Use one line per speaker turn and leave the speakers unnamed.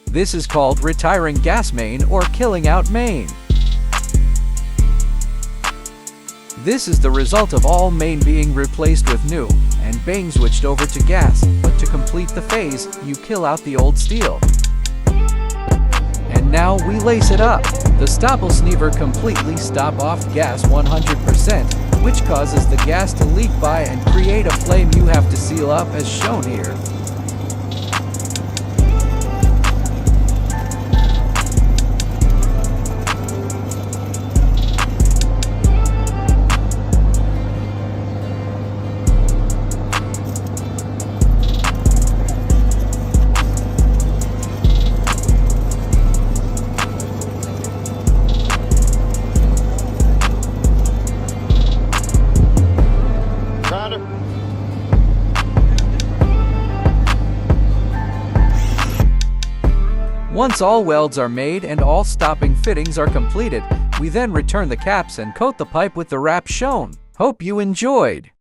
This is called retiring gas main or killing out main. This is the result of all main being replaced with new, and being switched over to gas, but to complete the phase, you kill out the old steel. And now we lace it up. The stopples never completely stop off gas 100%, which causes the gas to leak by and create a flame you have to seal up as shown here. Once all welds are made and all stopping fittings are completed, we then return the caps and coat the pipe with the wrap shown. Hope you enjoyed!